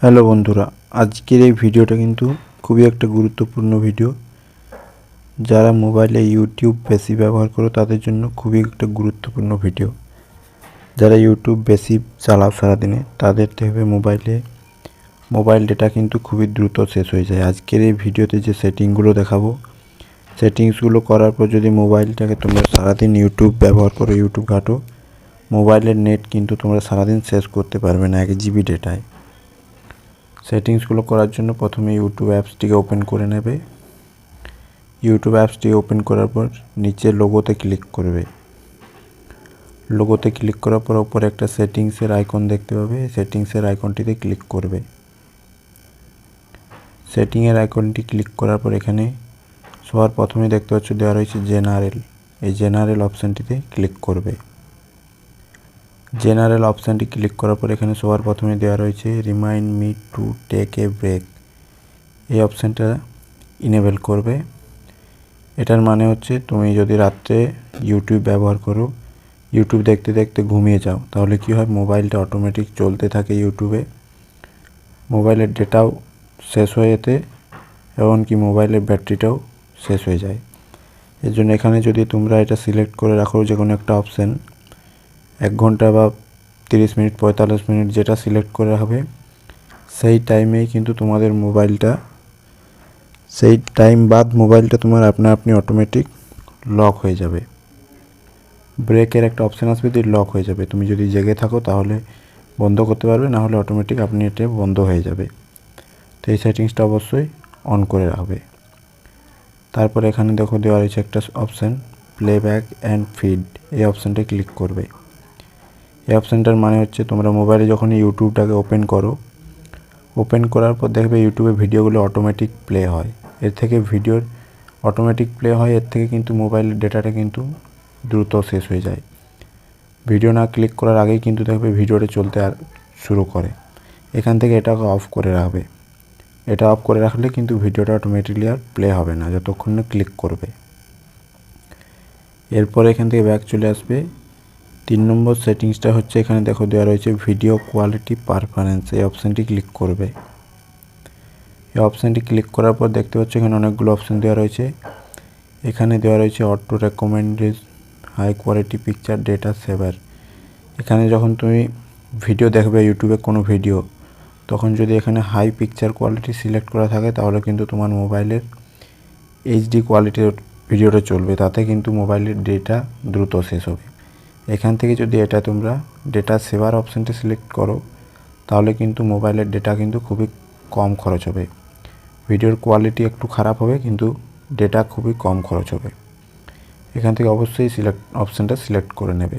Hello বন্ধুরা, আজকের এই ভিডিওটা কিন্তু খুবই একটা গুরুত্বপূর্ণ ভিডিও। যারা মোবাইলে ইউটিউব বেশি ব্যবহার করো তাদের জন্য খুবই একটা গুরুত্বপূর্ণ ভিডিও। যারা ইউটিউব বেশি চালাও সারাদিনে তাদের দেখবে মোবাইল ডেটা কিন্তু খুবই দ্রুত শেষ হয়ে যায়। আজকের এই ভিডিওতে যে সেটিংগুলো দেখাবো, সেটিংসগুলো করার পর যদি মোবাইলটাকে তোমরা সারাদিন ইউটিউব ব্যবহার করো, ইউটিউব ঘাঁটো, মোবাইলের নেট কিন্তু তোমরা সারাদিন শেষ করতে পারবে না 1 জিবি ডেটায়। সেটিংসগুলো করার জন্য প্রথমে ইউটিউব অ্যাপসটিকে ওপেন করে নেবে। ইউটিউব অ্যাপসটি ওপেন করার পর নিচে লোগোতে ক্লিক করবে। লোগোতে ক্লিক করার পর ওপরে একটা সেটিংসের আইকন দেখতে পাবে, সেটিংসের আইকনটিতে ক্লিক করবে। সেটিংয়ের আইকনটি ক্লিক করার পর এখানে সবার প্রথমে দেখতে পাচ্ছ দেওয়া রয়েছে জেনারেল। এই জেনারেল অপশানটিতে ক্লিক করবে। জেনারেল অপশানটি ক্লিক করার পর এখানে সবার প্রথমে দেওয়া রয়েছে remind me to take a break. এই অপশানটা ইনেবল করবে। এটার মানে হচ্ছে তুমি যদি রাত্রে ইউটিউব ব্যবহার করো, ইউটিউব দেখতে দেখতে ঘুমিয়ে যাও, তাহলে কি হয়, মোবাইলটা অটোমেটিক চলতে থাকে ইউটিউবে, মোবাইলের ডেটাও শেষ হয়ে যেতে, এমনকি মোবাইলের ব্যাটারিটাও শেষ হয়ে যায়। এর জন্য এখানে যদি তোমরা এটা সিলেক্ট করে রাখো, যে কোনো একটা অপশান 1 ঘন্টা বা 30 মিনিট 45 মিনিট যেটা সিলেক্ট করে হবে, সেই টাইমেই কিন্তু তোমাদের মোবাইলটা, সেই টাইম বাদ মোবাইলটা তোমার আপনি অটোমেটিক লক হয়ে যাবে। ব্রেকের একটা অপশান আসবে, দিয়ে লক হয়ে যাবে। তুমি যদি জেগে থাকো তাহলে বন্ধ করতে পারবে, না হলে অটোমেটিক আপনি এটা বন্ধ হয়ে যাবে। তো এই সেটিংসটা অবশ্যই অন করে রাখবে। তারপর এখানে দেখো দেওয়া রয়েছে একটা অপশান প্লেব্যাক অ্যান্ড ফিড। এই অপশানটা ক্লিক করবে। এই অপশানটার মানে হচ্ছে তোমরা মোবাইলে যখন ইউটিউবটাকে ওপেন করার পর দেখবে ইউটিউবে ভিডিওগুলো অটোমেটিক প্লে হয়। এর থেকে ভিডিওর অটোমেটিক প্লে হয়, এর থেকে কিন্তু মোবাইলের ডেটাটা কিন্তু দ্রুত শেষ হয়ে যায়। ভিডিও না ক্লিক করার আগেই কিন্তু দেখবে ভিডিওটা চলতে শুরু করে। এখান থেকে এটাকে অফ করে রাখবে। এটা অফ করে রাখলে কিন্তু ভিডিওটা অটোমেটিকলি আর প্লে হবে না যতক্ষণ না ক্লিক করবে। এরপর এখান থেকে ব্যাক চলে আসবে। 3 নম্বর সেটিংসটা হচ্ছে এখানে দেখো দেওয়া রয়েছে ভিডিও কোয়ালিটি পারফরমেন্স। এই অপশানটি ক্লিক করবে। এই অপশানটি ক্লিক করার পর দেখতে পাচ্ছ এখানে অনেকগুলো অপশান দেওয়া রয়েছে। এখানে দেওয়া রয়েছে auto recommended high quality picture data saver. এখানে যখন তুমি ভিডিও দেখবে, ইউটিউবে কোনো ভিডিও, তখন যদি এখানে হাই পিকচার কোয়ালিটি সিলেক্ট করা থাকে তাহলে কিন্তু তোমার মোবাইলের এইচডি কোয়ালিটির ভিডিওটা চলবে, তাতে কিন্তু মোবাইলের ডেটা দ্রুত শেষ হবে। এখান থেকে যদি এটা তোমরা ডেটা সেভার অপশানটা সিলেক্ট করো, তাহলে কিন্তু মোবাইলের ডেটা কিন্তু খুবই কম খরচ হবে। ভিডিওর কোয়ালিটি একটু খারাপ হবে কিন্তু ডেটা খুবই কম খরচ হবে। এখান থেকে অবশ্যই অপশানটা সিলেক্ট করে নেবে।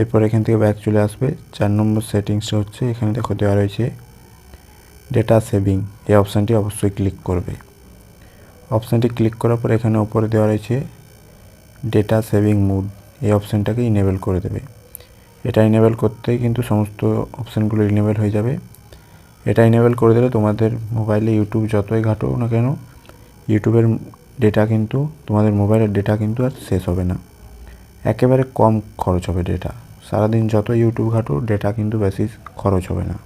এরপর এখান থেকে ব্যাক চলে আসবে। 4 নম্বর সেটিংসটা হচ্ছে এখানে দেখো দেওয়া রয়েছে ডেটা সেভিং। এই অপশানটি অবশ্যই ক্লিক করবে। অপশানটি ক্লিক করার পর এখানে উপরে দেওয়া রয়েছে ডেটা সেভিং মোড। এই অপশানটাকে ইনেবল করে দেবে। এটা ইনেবল করতেই কিন্তু সমস্ত অপশানগুলো ইনেবল হয়ে যাবে। এটা ইনেবল করে দিলে তোমাদের মোবাইলে ইউটিউব যতই ঘাটো না কেন, ইউটিউবের ডেটা কিন্তু, তোমাদের মোবাইলের ডেটা কিন্তু আর শেষ হবে না। একেবারে কম খরচ হবে ডেটা। সারাদিন যত ইউটিউব ঘাটো ডেটা কিন্তু বেশি খরচ হবে না।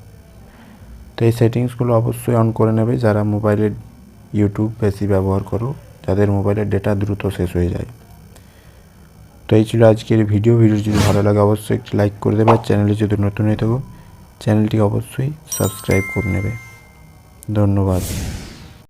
তো এই সেটিংসগুলো অবশ্যই অন করে নেবে যারা মোবাইলের ইউটিউব বেশি ব্যবহার করো, যাদের মোবাইলের ডেটা দ্রুত শেষ হয়ে যায়। তো এই ছিল আজকের ভিডিও যদি ভালো লাগে অবশ্যই একটি লাইক করে দেবে। আর চ্যানেলে যদি নতুন হয়ে থাকো চ্যানেলটি অবশ্যই সাবস্ক্রাইব করে নেবে। ধন্যবাদ।